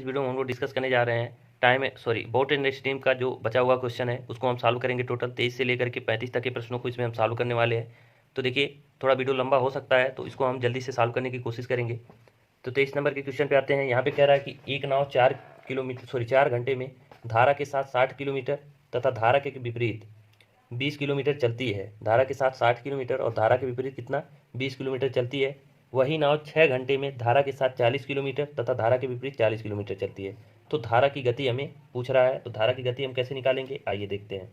Video में हम लोग डिस्कस करने जा रहे हैं बोट एंड स्ट्रीम का जो बचा हुआ क्वेश्चन है उसको हम सॉल्व करेंगे। टोटल 23 से लेकर के 35 तक के प्रश्नों को इसमें हम सॉल्व करने वाले हैं। तो देखिए थोड़ा वीडियो लंबा हो सकता है, तो इसको हम जल्दी से सॉल्व करने की कोशिश करेंगे। तो 23 नंबर के क्वेश्चन पे आते हैं। यहाँ पे कह रहा है कि एक नाव 4 घंटे में धारा के साथ 60 किलोमीटर तथा धारा के विपरीत 20 किलोमीटर चलती है। धारा के साथ 60 किलोमीटर और धारा के विपरीत कितना 20 किलोमीटर चलती है। वही नाव 6 घंटे में धारा के साथ 40 किलोमीटर तथा धारा के विपरीत 40 किलोमीटर चलती है। तो धारा की गति हमें पूछ रहा है, तो धारा की गति हम कैसे निकालेंगे, आइए देखते हैं।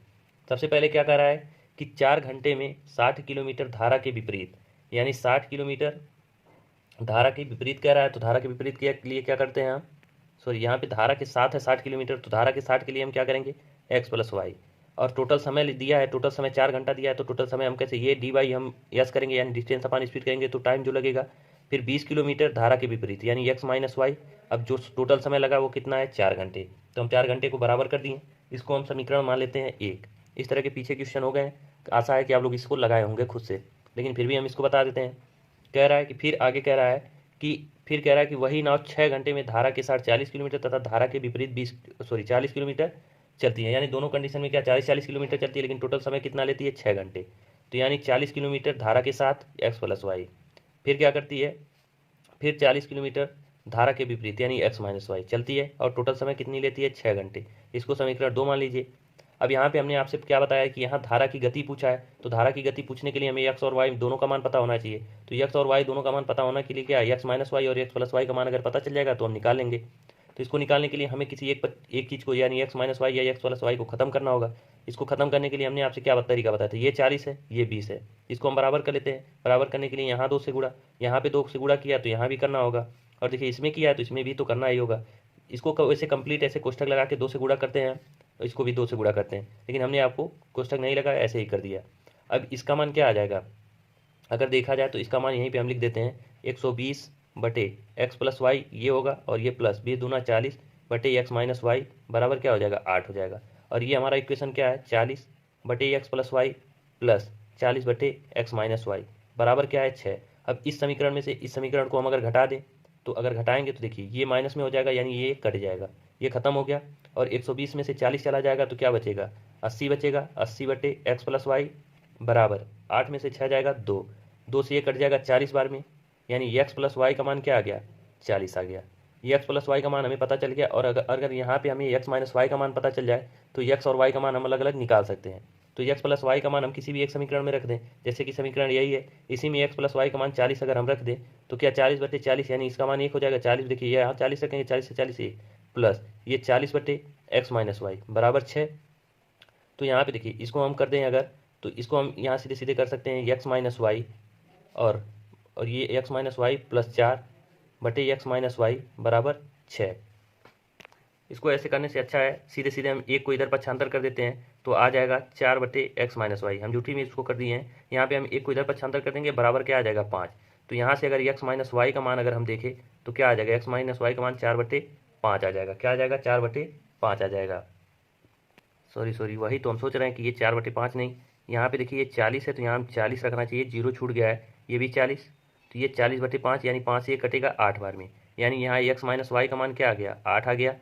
सबसे पहले क्या कह रहा है कि 4 घंटे में 60 किलोमीटर धारा के विपरीत, यानी 60 किलोमीटर धारा के विपरीत कह रहा है। तो धारा के विपरीत के लिए क्या करते हैं हम, यहाँ पे धारा के साथ है 60 किलोमीटर, तो धारा के 60 के लिए हम क्या करेंगे x प्लस वाई। और टोटल समय दिया है, टोटल समय 4 घंटा दिया है, तो टोटल समय हम कैसे ये डी वाई हम यस करेंगे, यानी डिस्टेंस अपॉन स्पीड करेंगे, तो टाइम जो लगेगा। फिर 20 किलोमीटर धारा के विपरीत यानी x माइनस वाई। अब जो टोटल समय लगा वो कितना है 4 घंटे, तो हम 4 घंटे को बराबर कर दिए। इसको हम समीकरण मान लेते हैं 1। इस तरह के पीछे क्वेश्चन हो गए, आशा है कि आप लोग इसको लगाए होंगे खुद से, लेकिन फिर भी हम इसको बता देते हैं। कह रहा है कि फिर आगे कह रहा है कि वही नाव 6 घंटे में धारा के साथ 40 किलोमीटर तथा धारा के विपरीत 40 किलोमीटर चलती है। यानी दोनों कंडीशन में क्या 40 किलोमीटर चलती है, लेकिन टोटल समय कितना लेती है 6 घंटे। तो यानी 40 किलोमीटर धारा के साथ x प्लस वाई, फिर क्या करती है, फिर 40 किलोमीटर धारा के विपरीत यानी x माइनस वाई चलती है, और टोटल समय कितनी लेती है 6 घंटे। इसको समीकरण 2 मान लीजिए। अब यहाँ पे हमने आपसे क्या बताया कि यहाँ धारा की गति पूछा है, तो धारा की गति पूछने के लिए हमें x और y दोनों का मान पता होना चाहिए। तो x और y दोनों का मान पता होने के लिए क्या है x माइनस वाई और x प्लस वाई का मान अगर पता चल जाएगा तो हम निकाल लेंगे। तो इसको निकालने के लिए हमें किसी एक चीज़ को यानी x माइनस वाई या x प्लस वाई को खत्म करना होगा। इसको खत्म करने के लिए हमने आपसे क्या तरीका बताया था, ये 40 है ये 20 है, इसको हम बराबर कर लेते हैं। बराबर करने के लिए यहाँ 2 से गुणा, यहाँ पे 2 से गुणा किया तो यहाँ भी करना होगा, और देखिए इसमें किया है तो इसमें भी तो करना ही होगा। इसको वैसे कंप्लीट ऐसे कोष्ठक लगा के 2 से गुणा करते हैं, इसको भी 2 से गुणा करते हैं, लेकिन हमने आपको कोष्ठक नहीं लगाया, ऐसे ही कर दिया। अब इसका मान क्या आ जाएगा, अगर देखा जाए तो इसका मान यहीं पे हम लिख देते हैं 120 बटे x प्लस वाई ये होगा, और ये प्लस 20 दूना 40 बटे x माइनस वाई बराबर क्या हो जाएगा 8 हो जाएगा। और ये हमारा इक्वेशन क्या है 40 बटे x प्लस वाई प्लस 40 बटे x माइनस वाई बराबर क्या है 6। अब इस समीकरण में से इस समीकरण को हम अगर घटा दें, तो अगर घटाएंगे तो देखिए ये माइनस में हो जाएगा, यानी ये कट जाएगा, ये खत्म हो गया। और 120 में से 40 चला जाएगा तो क्या बचेगा 80 बचेगा। 80 बटे x प्लस वाई बराबर 8 में से 6 जाएगा 2 से ये कट जाएगा 40 बार में, यानी x प्लस वाई का मान क्या आ गया 40 आ गया। ये x प्लस वाई का मान हमें पता चल गया। और अगर यहाँ पे हमें x माइनस वाई का मान पता चल जाए तो x और y का मान हम अलग अलग निकाल सकते हैं। तो x प्लस वाई का मान हम किसी भी एक समीकरण में रख दें, जैसे कि समीकरण यही है, इसी में x प्लस वाई का मान 40 अगर हम रख दें तो क्या 40 बटे 40 यानी इसका मान 1 हो जाएगा 40। देखिए ये यहाँ 40 रखेंगे, 40 से 40 1 प्लस ये 40 बटे x माइनस वाई बराबर 6। तो यहाँ पे देखिए इसको हम कर दें अगर, तो इसको हम यहाँ सीधे सीधे कर सकते हैं x माइनस वाई और ये x माइनस वाई प्लस 4 बटे x माइनस वाई बराबर 6। इसको ऐसे करने से अच्छा है सीधे सीधे हम एक को इधर पक्षांतर कर देते हैं, तो आ जाएगा 4 बटे x माइनस वाई। हम जूठी में इसको कर दिए हैं, यहाँ पे हम एक को इधर पक्षांतर कर देंगे, बराबर क्या आ जाएगा 5। तो यहाँ से अगर x माइनस वाई का मान अगर हम देखें तो क्या आ जाएगा x माइनस वाई का मान 4 बटे 5 आ जाएगा। क्या आ जाएगा 4 बटे 5 आ जाएगा। सॉरी वही तो हम सोच रहे हैं कि ये 4 बटे 5 नहीं, यहाँ पे देखिए ये 40 है तो यहाँ हम 40 रखना चाहिए, 0 छूट गया है, ये भी 40, तो ये 40 बटे 5 यानी 5 से ये कटेगा 8 बार में, यानी यहाँ x माइनस वाई का मान क्या आ गया 8 आ गया।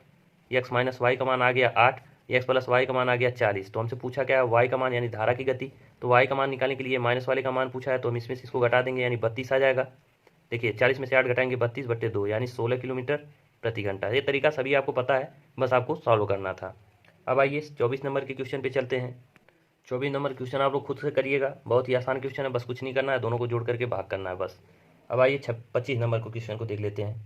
x माइनस वाई का मान आ गया 8, x प्लस वाई का मान आ गया 40। तो हमसे पूछा क्या है y का मान यानी धारा की गति, तो y का मान निकालने के लिए माइनस वाले का मान पूछा है, तो हम इसमें से इसको घटा देंगे यानी 32 आ जाएगा। देखिए 40 में से 8 घटाएंगे 32 बटे 2 यानी 16 किलोमीटर प्रति घंटा। ये तरीका सभी आपको पता है, बस आपको सॉल्व करना था। अब आइए 24 नंबर के क्वेश्चन पे चलते हैं। 24 नंबर क्वेश्चन आप लोग खुद से करिएगा, बहुत ही आसान क्वेश्चन है, बस कुछ नहीं करना है, दोनों को जोड़ करके भाग करना है बस। अब आइए 25 नंबर को क्वेश्चन को देख लेते हैं।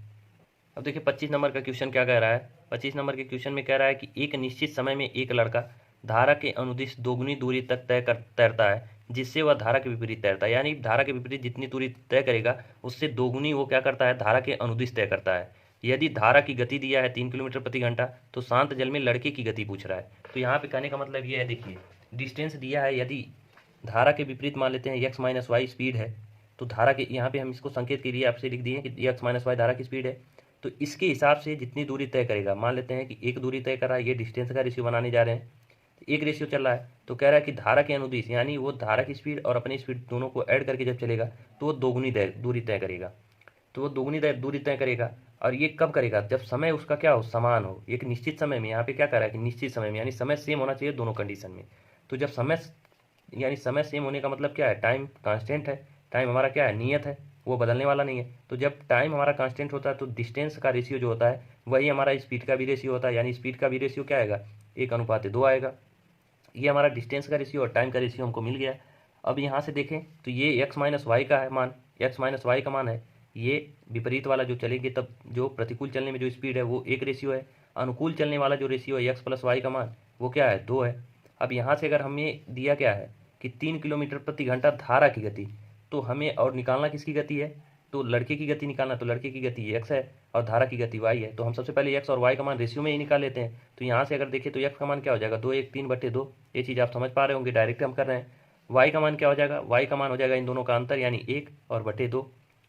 अब देखिए 25 नंबर का क्वेश्चन क्या कह रहा है। 25 नंबर के क्वेश्चन में कह रहा है कि एक निश्चित समय में एक लड़का धारा के अनुदिश दोगुनी दूरी तक तैरता है, जिससे वह धारा के विपरीत तैरता है। यानी धारा के विपरीत जितनी दूरी तय करेगा उससे दोगुनी वो क्या करता है धारा के अनुदिश तय करता है। यदि धारा की गति दिया है 3 किलोमीटर प्रति घंटा, तो शांत जल में लड़के की गति पूछ रहा है। तो यहाँ पे कहने का मतलब ये है, देखिए डिस्टेंस दिया है, यदि धारा के विपरीत मान लेते हैं x माइनस वाई स्पीड है, तो धारा के यहाँ पे हम इसको संकेत के लिए आपसे लिख दिए कि x माइनस वाई धारा की स्पीड है, तो इसके हिसाब से जितनी दूरी तय करेगा, मान लेते हैं कि एक दूरी तय कर रहा है, ये डिस्टेंस का रेशियो बनाने जा रहे हैं, तो एक रेशियो चल रहा है, तो कह रहा है कि धारा के अनुदिश यानी वो धारा की स्पीड और अपनी स्पीड दोनों को ऐड करके जब चलेगा तो वो दोगुनी दूरी तय करेगा। तो वो दोगुनी दूरी तय करेगा। और ये कब करेगा? जब समय उसका क्या हो, समान हो, एक निश्चित समय में। यहाँ पे क्या कर रहा है कि निश्चित समय में, यानी समय सेम होना चाहिए दोनों कंडीशन में। तो जब समय यानी समय सेम होने का मतलब क्या है, टाइम कांस्टेंट है, टाइम हमारा क्या है, नियत है, वो बदलने वाला नहीं है। तो जब टाइम हमारा कांस्टेंट होता है तो डिस्टेंस का रेशियो जो होता है वही हमारा स्पीड का भी रेशियो होता है, यानी स्पीड का भी रेशियो क्या आएगा, 1:2 आएगा। ये हमारा डिस्टेंस का रेशियो और टाइम का रेशियो हमको मिल गया। अब यहाँ से देखें तो ये एक्स माइनस वाई का है मान, एक्स माइनस वाई का मान है। ये विपरीत वाला जो चलेंगे तब जो प्रतिकूल चलने में जो स्पीड है वो 1 रेशियो है। अनुकूल चलने वाला जो रेशियो है एक्स प्लस वाई का मान वो क्या है, 2 है। अब यहाँ से अगर हमें दिया क्या है कि 3 किलोमीटर प्रति घंटा धारा की गति, तो हमें और निकालना किसकी गति है, तो लड़के की गति निकालना, तो लड़के की गति एक्स है और धारा की गति वाई है। तो हम सबसे पहले एक्स और वाई का मान रेशियो में ही निकाल लेते हैं। तो यहाँ से अगर देखें तो एक्स का मान क्या हो जाएगा, 2 1 3/2। ये चीज़ आप समझ पा रहे होंगे, डायरेक्ट हम कर रहे हैं। वाई का मान क्या हो जाएगा, वाई का मान हो जाएगा इन दोनों का अंतर, यानी 1/2।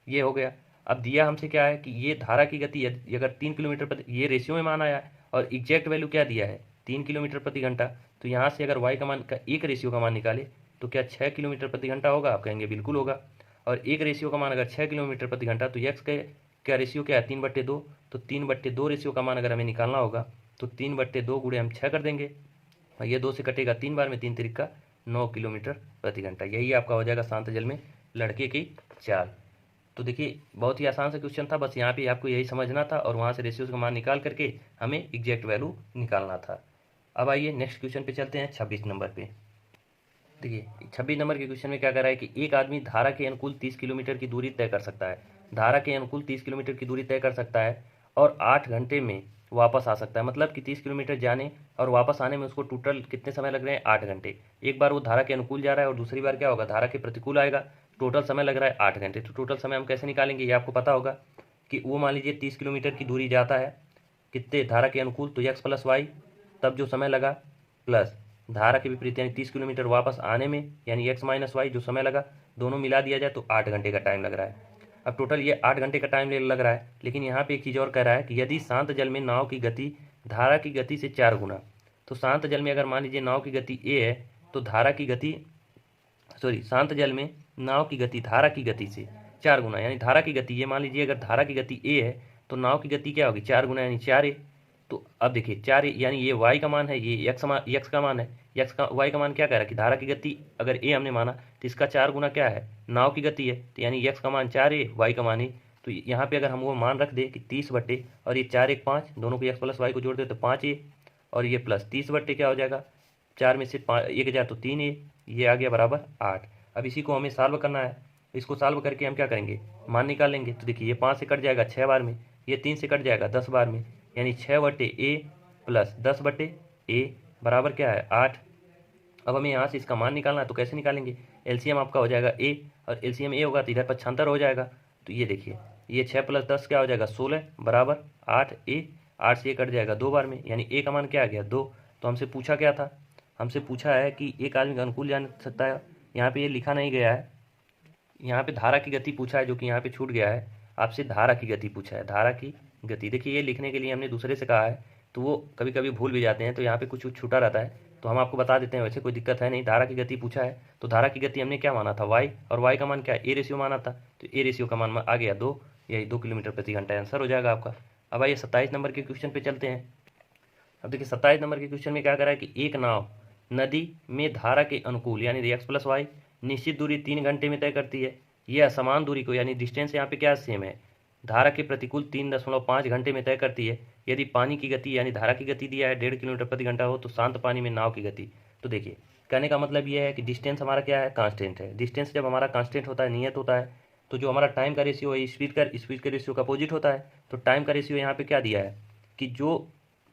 ये हो गया। अब दिया हमसे क्या है कि ये धारा की गति अगर 3 किलोमीटर प्रति, ये रेशियो में मान आया है और एग्जैक्ट वैल्यू क्या दिया है, 3 किलोमीटर प्रति घंटा। तो यहाँ से अगर वाई का मान का एक रेशियो का मान निकाले तो क्या 6 किलोमीटर प्रति घंटा होगा, आप कहेंगे बिल्कुल होगा। और एक रेशियो का मान अगर 6 किलोमीटर प्रति घंटा, तो एक्स के क्या रेशियो क्या है, 3/2। तो 3/2 रेशियो का मान अगर हमें निकालना होगा तो 3/2 गुणे हम 6 कर देंगे, और ये 2 से कटेगा 3 बार में, 3 तिरिका 9 किलोमीटर प्रति घंटा। यही आपका हो जाएगा शांत जल में लड़के की चाल। तो देखिए बहुत ही आसान सा क्वेश्चन था, बस यहाँ पे आपको यही समझना था और वहाँ से रेशियोज का मान निकाल करके हमें एग्जैक्ट वैल्यू निकालना था। अब आइए नेक्स्ट क्वेश्चन पे चलते हैं, 26 नंबर पे। देखिए 26 नंबर के क्वेश्चन में क्या कर रहा है कि एक आदमी धारा के अनुकूल 30 किलोमीटर की दूरी तय कर सकता है, धारा के अनुकूल 30 किलोमीटर की दूरी तय कर सकता है और 8 घंटे में वापस आ सकता है। मतलब कि 30 किलोमीटर जाने और वापस आने में उसको टोटल कितने समय लग रहे हैं, 8 घंटे। एक बार वो धारा के अनुकूल जा रहा है और दूसरी बार क्या होगा, धारा के प्रतिकूल आएगा। टोटल समय लग रहा है 8 घंटे। तो टोटल समय हम कैसे निकालेंगे, ये आपको पता होगा कि वो मान लीजिए 30 किलोमीटर की दूरी जाता है, कितने, धारा के अनुकूल, तो एक्स प्लस वाई, तब जो समय लगा, प्लस धारा के विपरीत यानी 30 किलोमीटर वापस आने में, यानी एक्स माइनस वाई जो समय लगा, दोनों मिला दिया जाए तो 8 घंटे का टाइम लग रहा है। अब टोटल ये 8 घंटे का टाइम लग रहा है। लेकिन यहाँ पे एक चीज़ और कह रहा है कि यदि शांत जल में नाव की गति धारा की गति से 4 गुना, तो शांत जल में अगर मान लीजिए नाव की गति ए है तो धारा की गति, शांत जल में नाव की गति धारा की गति से 4 गुना, यानी धारा की गति, ये मान लीजिए अगर धारा की गति ए है तो नाव की गति क्या होगी, 4 गुना, यानी 4a। तो अब देखिए 4a यानी ये y का मान है, ये x का मान है, y का मान क्या कह रहा है कि धारा की गति अगर a हमने माना तो इसका 4 गुना क्या है, नाव की गति है, तो यानी x का मान 4a, y का मान ही। तो यहाँ पे अगर हम वो मान रख दे कि 30 बट्टे और ये 4 1 5, दोनों को x प्लस वाई को जोड़ दे तो 5a, और ये प्लस 30 बट्टे क्या हो जाएगा, 4 में से 1 जाए तो 3a, ये आ गया बराबर 8। अब इसी को हमें सॉल्व करना है। इसको सॉल्व करके हम क्या करेंगे, मान निकालेंगे। तो देखिए ये 5 से कट जाएगा 6 बार में, ये 3 से कट जाएगा 10 बार में, यानी 6/a प्लस 10/a बराबर क्या है, 8। अब हमें यहाँ से इसका मान निकालना है, तो कैसे निकालेंगे, एलसीएम आपका हो जाएगा a, और एलसीएम a होगा तो इधर पक्षांतर हो जाएगा। तो ये देखिए ये 6 + 10 क्या हो जाएगा, 16 बराबर 8a। 8 से ये कट जाएगा 2 बार में, यानी a का मान क्या आ गया, 2। तो हमसे पूछा क्या था, हमसे पूछा है कि एक आदमी का अनुकूल जान सकता है। यहाँ पे ये लिखा नहीं गया है, यहाँ पे धारा की गति पूछा है, जो कि यहाँ पे छूट गया है। आपसे धारा की गति पूछा है, धारा की गति। देखिए ये लिखने के लिए हमने दूसरे से कहा है तो वो कभी कभी भूल भी जाते हैं, तो यहाँ पे कुछ छूटा रहता है, तो हम आपको बता देते हैं, वैसे कोई दिक्कत है नहीं। धारा की गति पूछा है तो धारा की गति हमने क्या माना था, y, और y का मान क्या है, a रेशियो माना था, तो a रेशियो का मान आ गया 2, यही 2 किलोमीटर प्रति घंटा आंसर हो जाएगा आपका। अब आइए 27 नंबर के क्वेश्चन पे चलते हैं। अब देखिए 27 नंबर के क्वेश्चन में क्या करा है कि एक नाव नदी में धारा के अनुकूल यानी एक्स प्लस वाई निश्चित दूरी 3 घंटे में तय करती है। यह असमान दूरी को, यानी डिस्टेंस यहाँ पे क्या सेम है, धारा के प्रतिकूल 3.5 घंटे में तय करती है। यदि पानी की गति यानी धारा की गति दिया है 1.5 किलोमीटर प्रति घंटा हो तो शांत पानी में नाव की गति। तो देखिए कहने का मतलब यह है कि डिस्टेंस हमारा क्या है, कांस्टेंट है। डिस्टेंस जब हमारा कांस्टेंट होता है, नियत होता है, तो जो हमारा टाइम का रेशियो है स्पीड का रेशियो का अपोजिट होता है। तो टाइम का रेशियो यहाँ पे क्या दिया है कि जो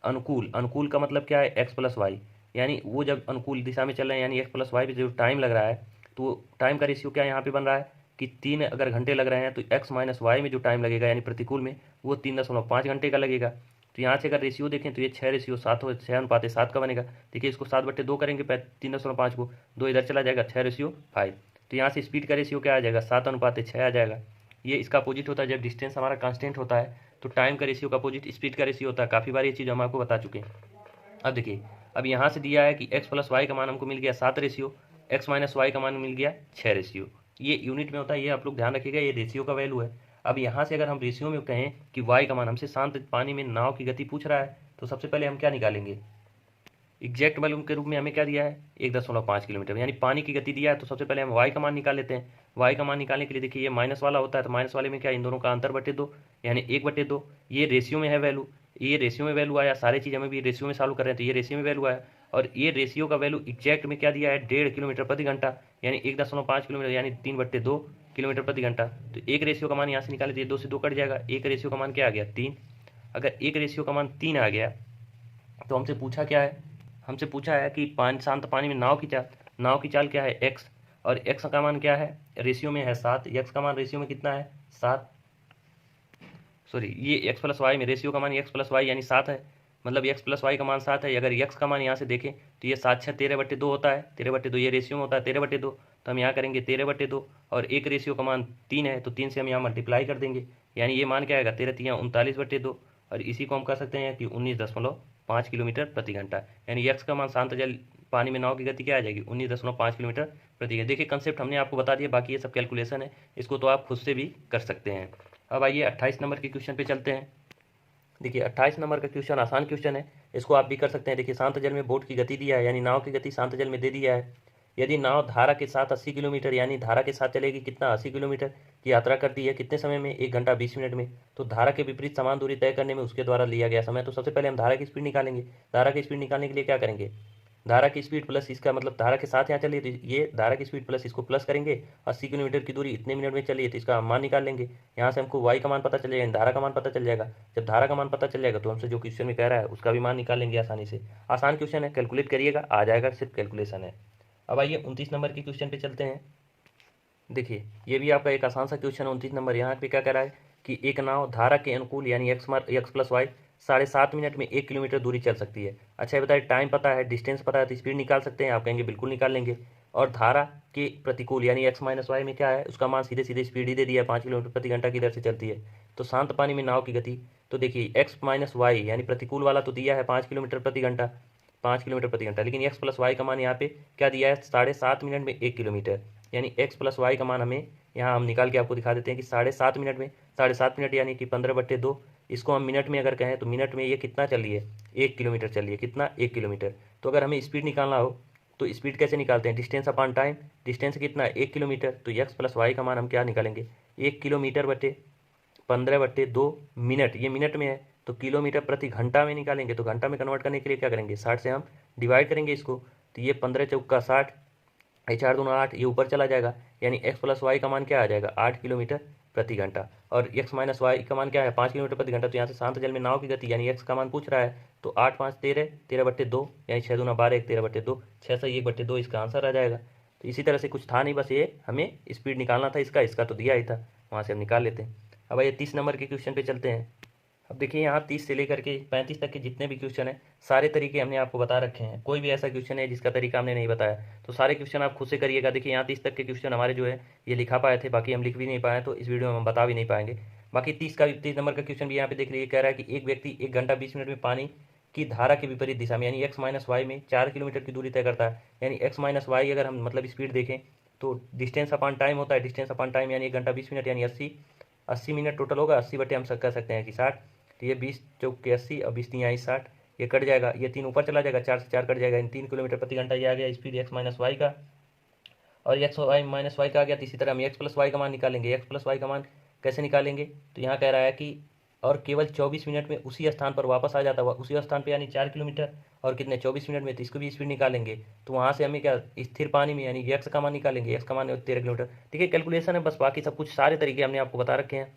अनुकूल का मतलब क्या है, एक्स प्लस वाई, यानी वो जब अनुकूल दिशा में चल रहे हैं यानी एक्स प्लस वाई पे जो टाइम लग रहा है, तो टाइम का रेशियो क्या यहाँ पे बन रहा है कि 3 अगर घंटे लग रहे हैं तो एक्स माइनस वाई में जो टाइम लगेगा यानी प्रतिकूल में वो 3.5 घंटे का लगेगा। तो यहाँ से अगर रेशियो देखें तो ये 6:7 हो, 6:7 का बनेगा। देखिए इसको 7/2 करेंगे 3.5 को, 2 इधर चला जाएगा, 6:5। तो यहाँ से स्पीड का रेशियो क्या आ जाएगा, 7:6 आ जाएगा। ये इसका अपोजिट होता है जब डिस्टेंस हमारा कांस्टेंट होता है, तो टाइम का रेशियो का अपोजिट स्पीड का रेशियो होता है। काफ़ी बार ये चीज़ हम आपको बता चुके हैं। अब देखिए अब यहाँ से दिया है कि एक्स प्लस वाई का मान हमको मिल गया 7 रेशियो, एक्स माइनस वाई का मान मिल गया 6 रेशियो। ये यूनिट में होता है, ये आप लोग ध्यान रखिएगा, ये रेशियो का वैल्यू है। अब यहाँ से अगर हम रेशियो में कहें कि y का मान, हमसे शांत पानी में नाव की गति पूछ रहा है, तो सबसे पहले हम क्या निकालेंगे, एग्जैक्ट वैल्यू के रूप में हमें क्या दिया है 1.5 किलोमीटर, यानी पानी की गति दिया है। तो सबसे पहले हम y का मान निकाल लेते हैं। y का मान निकालने के लिए देखिए ये माइनस वाला होता है, तो माइनस वाले में क्या, इन दोनों का अंतर बटे 2 यानी 1/2। ये रेशियो में है वैल्यू, ये रेशियो में वैल्यू आया, सारी चीज़ हमें भी रेशियो में सॉल्व कर रहे हैं तो ये रेशियो में वैल्यू आया। और ये रेशियो का वैल्यू एग्जैक्ट में क्या दिया है 1.5 किलोमीटर प्रति घंटा, यानी 1.5 किलोमीटर यानी 3/2 किलोमीटर प्रति घंटा। तो एक रेशियो का मान यहाँ से निकाले तो ये 2 से 2 कट जाएगा, एक रेशियो का मान क्या आ गया 3। अगर एक रेशियो का मान 3 आ गया तो हमसे पूछा क्या है, हमसे पूछा है कि शांत पानी में नाव की चाल क्या है x, और x का मान क्या है, रेशियो में है 7, x का मान रेशियो में कितना है 7, सॉरी ये x प्लस वाई में रेशियो का मान x प्लस वाई यानी 7 है, मतलब x प्लस वाई का मान 7 है। अगर x का मान यहाँ से देखें तो ये 7 6 13/2 होता है, 13/2 ये रेशियो में होता है 13/2, तो हम यहाँ करेंगे 13/2 और एक रेशियो का मान 3 है तो 3 से हम यहाँ मल्टीप्लाई कर देंगे, यानी ये मान क्या आएगा 13×3 39/2, और इसी को हम कह सकते हैं कि 19.5 किलोमीटर प्रति घंटा, यानी x का मान शांत जल पानी में नाव की गति क्या आ जाएगी 19.5 किलोमीटर प्रति घंटा। देखिए कंसेप्ट हमने आपको बता दिया, बाकी ये सब कैलकुलेशन है, इसको तो आप खुद से भी कर सकते हैं। अब आइए 28 नंबर के क्वेश्चन पे चलते हैं। देखिए 28 नंबर का क्वेश्चन आसान क्वेश्चन है, इसको आप भी कर सकते हैं। देखिए शांत जल में बोट की गति दिया है, यानी नाव की गति शांत जल में दे दिया है। यदि नाव धारा के साथ 80 किलोमीटर यानी धारा के साथ चलेगी कितना 80 किलोमीटर की यात्रा करती है कितने समय में, 1 घंटा 20 मिनट में। तो धारा के विपरीत समान दूरी तय करने में उसके द्वारा लिया गया समय। तो सबसे पहले हम धारा की स्पीड निकालेंगे। धारा की स्पीड निकालने के लिए क्या करेंगे, धारा की स्पीड प्लस इसका मतलब धारा के साथ यहाँ चलिए तो ये धारा की स्पीड प्लस इसको प्लस करेंगे, 80 किलोमीटर की दूरी इतने मिनट में चलिए तो इसका हम मान निकाल लेंगे। यहाँ से हमको y का मान पता चल जाएगा, धारा का मान पता चल जाएगा। जब धारा का मान पता चल जाएगा तो हमसे जो क्वेश्चन में कह रहा है उसका भी मान निकाल लेंगे आसानी से। आसान क्वेश्चन है, कैलकुलेट करिएगा आ जाएगा, सिर्फ कैलकुलेशन है। अब आइए 29 नंबर के क्वेश्चन पे चलते हैं। देखिए ये भी आपका एक आसान सा क्वेश्चन है 29 नंबर। यहाँ पे क्या कह रहा है कि एक नाव धारा के अनुकूल यानी x प्लस वाई 7.5 मिनट में 1 किलोमीटर दूरी चल सकती है। अच्छा ये बताइए टाइम पता है, डिस्टेंस पता है, तो स्पीड निकाल सकते हैं। आप कहेंगे बिल्कुल निकाल लेंगे। और धारा के प्रतिकूल यानी x माइनस वाई में क्या है, उसका मान सीधे सीधे स्पीड ही दे दिया है 5 किलोमीटर प्रति घंटा की दर से चलती है। तो शांत पानी में नाव की गति, तो देखिए x माइनस वाई यानी प्रतिकूल वाला तो दिया है 5 किलोमीटर प्रति घंटा, 5 किलोमीटर प्रति घंटा, लेकिन x प्लस वाई का मान यहाँ पे क्या दिया है 7.5 मिनट में 1 किलोमीटर, यानी x प्लस वाई का मान हमें यहाँ हम निकाल के आपको दिखा देते हैं कि 7.5 मिनट में 7.5 मिनट यानी कि 15/2। इसको हम मिनट में अगर कहें तो मिनट में ये कितना चल रही है 1 किलोमीटर चल रही है, कितना 1 किलोमीटर। तो अगर हमें स्पीड निकालना हो तो स्पीड कैसे निकालते हैं, डिस्टेंस अपॉन टाइम, डिस्टेंस कितना 1 किलोमीटर, तो x प्लस वाई का मान हम क्या निकालेंगे 1 किलोमीटर बटे 15/2 मिनट, ये मिनट में है तो किलोमीटर प्रति घंटा में निकालेंगे। तो घंटा में कन्वर्ट करने के लिए क्या करेंगे 60 से हम डिवाइड करेंगे इसको, तो ये 15 चौका 60, 4 दूना 8, ये ऊपर चला जाएगा, यानी x प्लस वाई का मान क्या आ जाएगा 8 किलोमीटर प्रति घंटा। और x माइनस वाई का मान क्या है 5 किलोमीटर प्रति घंटा। तो यहाँ से शांत जल में नाव की गति यानी x का मान पूछ रहा है, तो 8 5 13, 13/2 यानी 6 दूना 12, 1 13/2, 6 से 1/2 इसका आंसर आ जाएगा। तो इसी तरह से कुछ था नहीं, बस ये हमें स्पीड निकालना था इसका तो दिया ही था, वहाँ से हम निकाल लेते हैं। अब ये 30 नंबर के क्वेश्चन पे चलते हैं। अब देखिए यहाँ 30 से लेकर के 35 तक के जितने भी क्वेश्चन हैं सारे तरीके हमने आपको बता रखे हैं, कोई भी ऐसा क्वेश्चन है जिसका तरीका हमने नहीं बताया, तो सारे क्वेश्चन आप खुद से करिएगा। देखिए यहाँ 30 तक के क्वेश्चन हमारे जो है ये लिखा पाए थे, बाकी हम लिख भी नहीं पाए तो इस वीडियो में हम बता भी नहीं पाएंगे। बाकी 30 नंबर का क्वेश्चन भी यहाँ पे देख लीजिए, कह रहा है कि एक व्यक्ति 1 घंटा 20 मिनट में पानी की धारा के विपरीत दिशा में यानी x माइनस वाई में 4 किलोमीटर की दूरी तय करता है। यानी x माइनस वाई अगर हम मतलब स्पीड देखें तो डिस्टेंस अपॉन टाइम होता है, डिस्टेंस अपॉन टाइम यानी 1 घंटा 20 मिनट यानी 80 मिनट टोटल होगा, 80 बटे हम कह सकते हैं कि 60, तो ये 20 चौके 80 और 20 3 आई 60, ये कट जाएगा, ये 3 ऊपर चला जाएगा, 4 से 4 कट जाएगा, इन 3 किलोमीटर प्रति घंटा ये आ गया स्पीड x माइनस वाई का, और x माइनस वाई का आ गया। तो इसी तरह हम x प्लस वाई का मान निकालेंगे। x प्लस वाई का मान कैसे निकालेंगे, तो यहाँ कह रहा है कि और केवल 24 मिनट में उसी स्थान पर वापस आ जाता हुआ, उसी स्थान पर यानी 4 किलोमीटर और कितने 24 मिनट में, तो इसको भी स्पीड निकालेंगे। तो वहाँ से हमें क्या स्थिर पानी में यानी x का मान निकालेंगे, x का मान 13 किलोमीटर। ठीक है कैलकुलेशन है, बस बाकी सब कुछ सारे तरीके हमने आपको बता रखे हैं।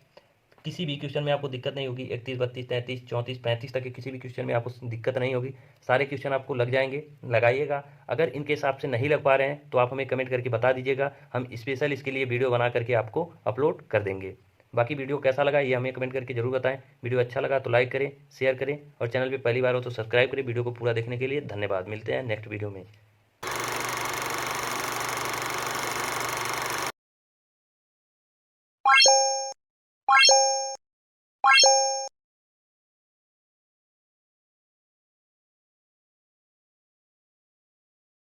किसी भी क्वेश्चन में आपको दिक्कत नहीं होगी, 31 32 33 34 35 तक के किसी भी क्वेश्चन में आपको दिक्कत नहीं होगी, सारे क्वेश्चन आपको लग जाएंगे, लगाइएगा। अगर इनके हिसाब से नहीं लग पा रहे हैं तो आप हमें कमेंट करके बता दीजिएगा, हम स्पेशल इसके लिए वीडियो बना करके आपको अपलोड कर देंगे। बाकी वीडियो कैसा लगा ये हमें कमेंट करके जरूर बताएं। वीडियो अच्छा लगा तो लाइक करें, शेयर करें, और चैनल पर पहली बार हो तो सब्सक्राइब करें। वीडियो को पूरा देखने के लिए धन्यवाद। मिलते हैं नेक्स्ट वीडियो में।